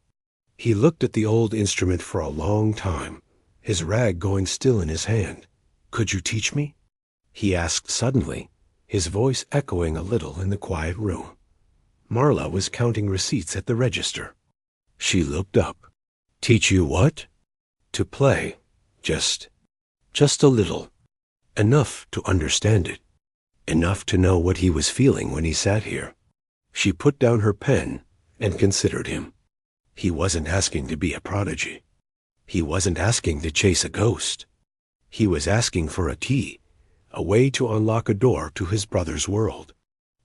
He looked at the old instrument for a long time, his rag going still in his hand. "Could you teach me?" he asked suddenly, his voice echoing a little in the quiet room. Marla was counting receipts at the register. She looked up. "Teach you what?" "To play. Just a little. Enough to understand it. Enough to know what he was feeling when he sat here." She put down her pen and considered him. He wasn't asking to be a prodigy. He wasn't asking to chase a ghost. He was asking for a key, a way to unlock a door to his brother's world.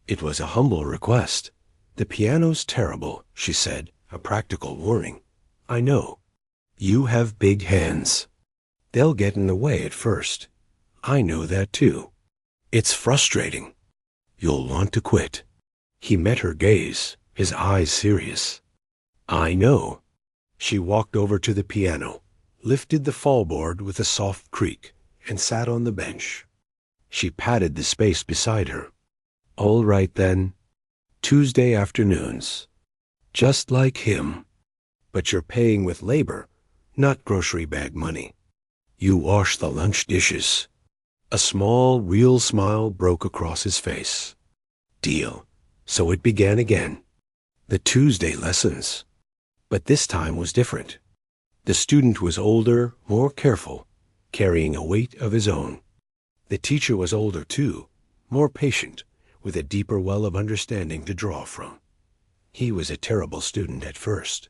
It was a humble request. "The piano's terrible," she said, a practical warning. "I know. You have big hands. They'll get in the way at first. I know that too. It's frustrating. You'll want to quit." He met her gaze, his eyes serious. "I know." She walked over to the piano, lifted the fallboard with a soft creak, and sat on the bench. She patted the space beside her. "All right then. Tuesday afternoons. Just like him. But you're paying with labor, not grocery bag money. You wash the lunch dishes." A small, real smile broke across his face. "Deal." So it began again. The Tuesday lessons. But this time was different. The student was older, more careful, carrying a weight of his own. The teacher was older too, more patient, with a deeper well of understanding to draw from. He was a terrible student at first.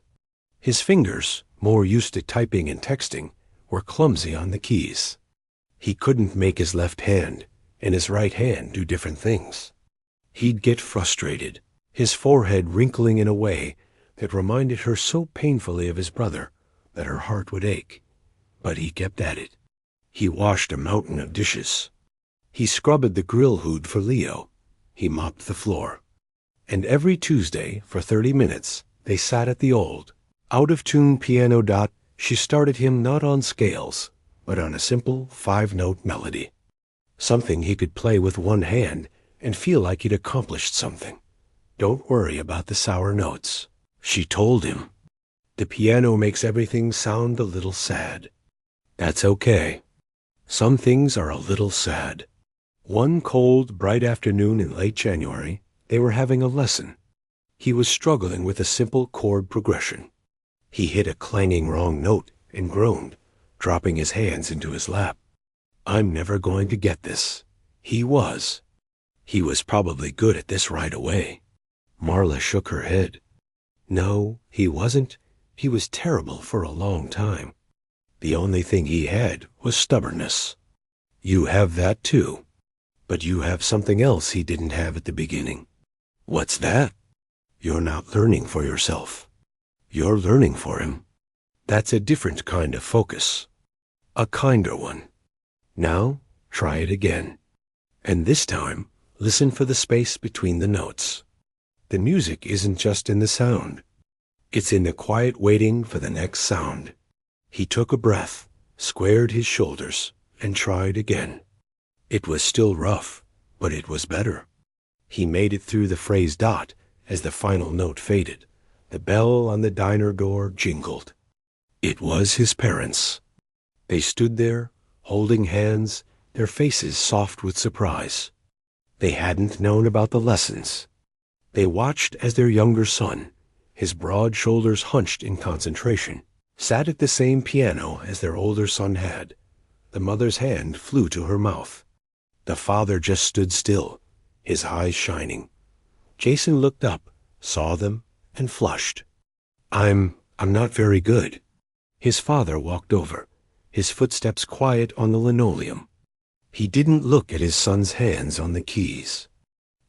His fingers, more used to typing and texting, were clumsy on the keys. He couldn't make his left hand and his right hand do different things. He'd get frustrated, his forehead wrinkling in a way that reminded her so painfully of his brother that her heart would ache. But he kept at it. He washed a mountain of dishes. He scrubbed the grill hood for Leo. He mopped the floor. And every Tuesday, for 30 minutes, they sat at the old, out-of-tune piano. She started him not on scales, but on a simple 5-note melody. Something he could play with one hand and feel like he'd accomplished something. "Don't worry about the sour notes," she told him. "The piano makes everything sound a little sad. That's okay. Some things are a little sad." One cold, bright afternoon in late January, they were having a lesson. He was struggling with a simple chord progression. He hit a clanging wrong note and groaned, dropping his hands into his lap. "I'm never going to get this." He was. He was probably good at this right away. Marla shook her head. No, he wasn't. He was terrible for a long time. The only thing he had was stubbornness. You have that too. But you have something else he didn't have at the beginning. What's that? You're not learning for yourself. You're learning for him. That's a different kind of focus. A kinder one. Now, try it again. And this time, listen for the space between the notes. The music isn't just in the sound. It's in the quiet waiting for the next sound. He took a breath, squared his shoulders, and tried again. It was still rough, but it was better. He made it through the phrase dot as the final note faded. The bell on the diner door jingled. It was his parents. They stood there, holding hands, their faces soft with surprise. They hadn't known about the lessons. They watched as their younger son, his broad shoulders hunched in concentration, sat at the same piano as their older son had. The mother's hand flew to her mouth. The father just stood still, his eyes shining. Jason looked up, saw them, and flushed. I'm not very good. His father walked over, his footsteps quiet on the linoleum. He didn't look at his son's hands on the keys.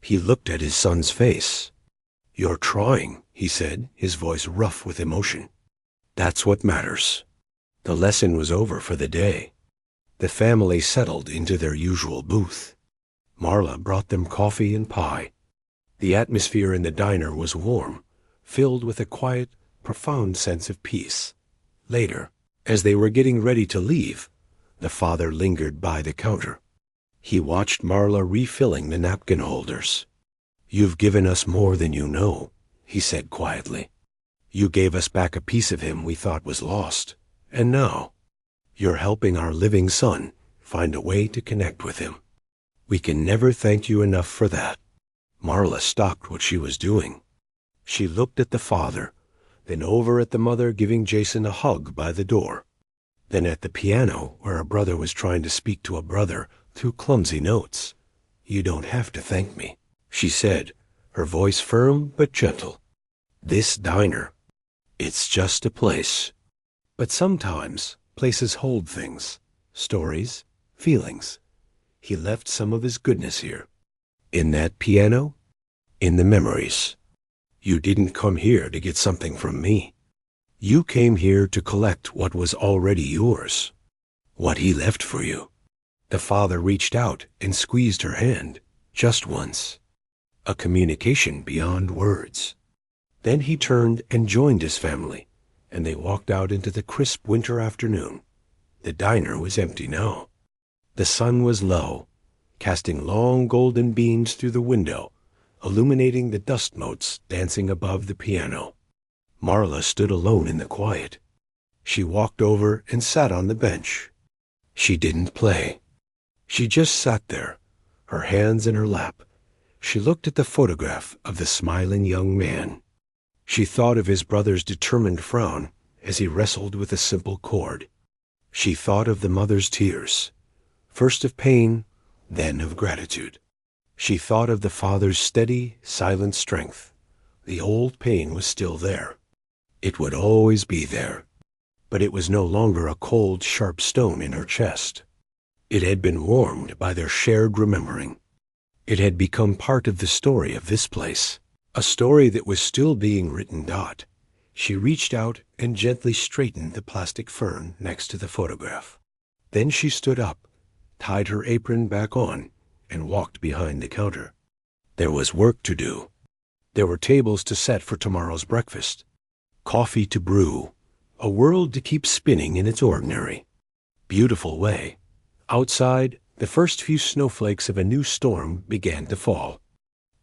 He looked at his son's face. You're trying, he said, his voice rough with emotion. That's what matters. The lesson was over for the day. The family settled into their usual booth. Marla brought them coffee and pie. The atmosphere in the diner was warm, filled with a quiet, profound sense of peace. Later, as they were getting ready to leave, the father lingered by the counter. He watched Marla refilling the napkin holders. You've given us more than you know, he said quietly. You gave us back a piece of him we thought was lost, and now you're helping our living son find a way to connect with him. We can never thank you enough for that. Marla stopped what she was doing. She looked at the father, then over at the mother giving Jason a hug by the door, then at the piano where a brother was trying to speak to a brother through clumsy notes. You don't have to thank me, she said, her voice firm but gentle. This diner, it's just a place. But sometimes places hold things, stories, feelings. He left some of his goodness here. In that piano, in the memories. You didn't come here to get something from me. You came here to collect what was already yours, what he left for you. The father reached out and squeezed her hand, just once. A communication beyond words. Then he turned and joined his family, and they walked out into the crisp winter afternoon. The diner was empty now. The sun was low, casting long golden beams through the window, illuminating the dust motes dancing above the piano. Marla stood alone in the quiet. She walked over and sat on the bench. She didn't play. She just sat there, her hands in her lap. She looked at the photograph of the smiling young man. She thought of his brother's determined frown as he wrestled with a simple chord. She thought of the mother's tears, first of pain, then of gratitude. She thought of the father's steady, silent strength. The old pain was still there. It would always be there. But it was no longer a cold, sharp stone in her chest. It had been warmed by their shared remembering. It had become part of the story of this place, a story that was still being written. She reached out and gently straightened the plastic fern next to the photograph. Then she stood up, tied her apron back on, and walked behind the counter. There was work to do. There were tables to set for tomorrow's breakfast, coffee to brew, a world to keep spinning in its ordinary, beautiful way. Outside, the first few snowflakes of a new storm began to fall,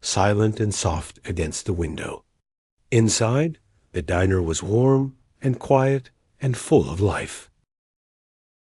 silent and soft against the window. Inside, the diner was warm and quiet and full of life.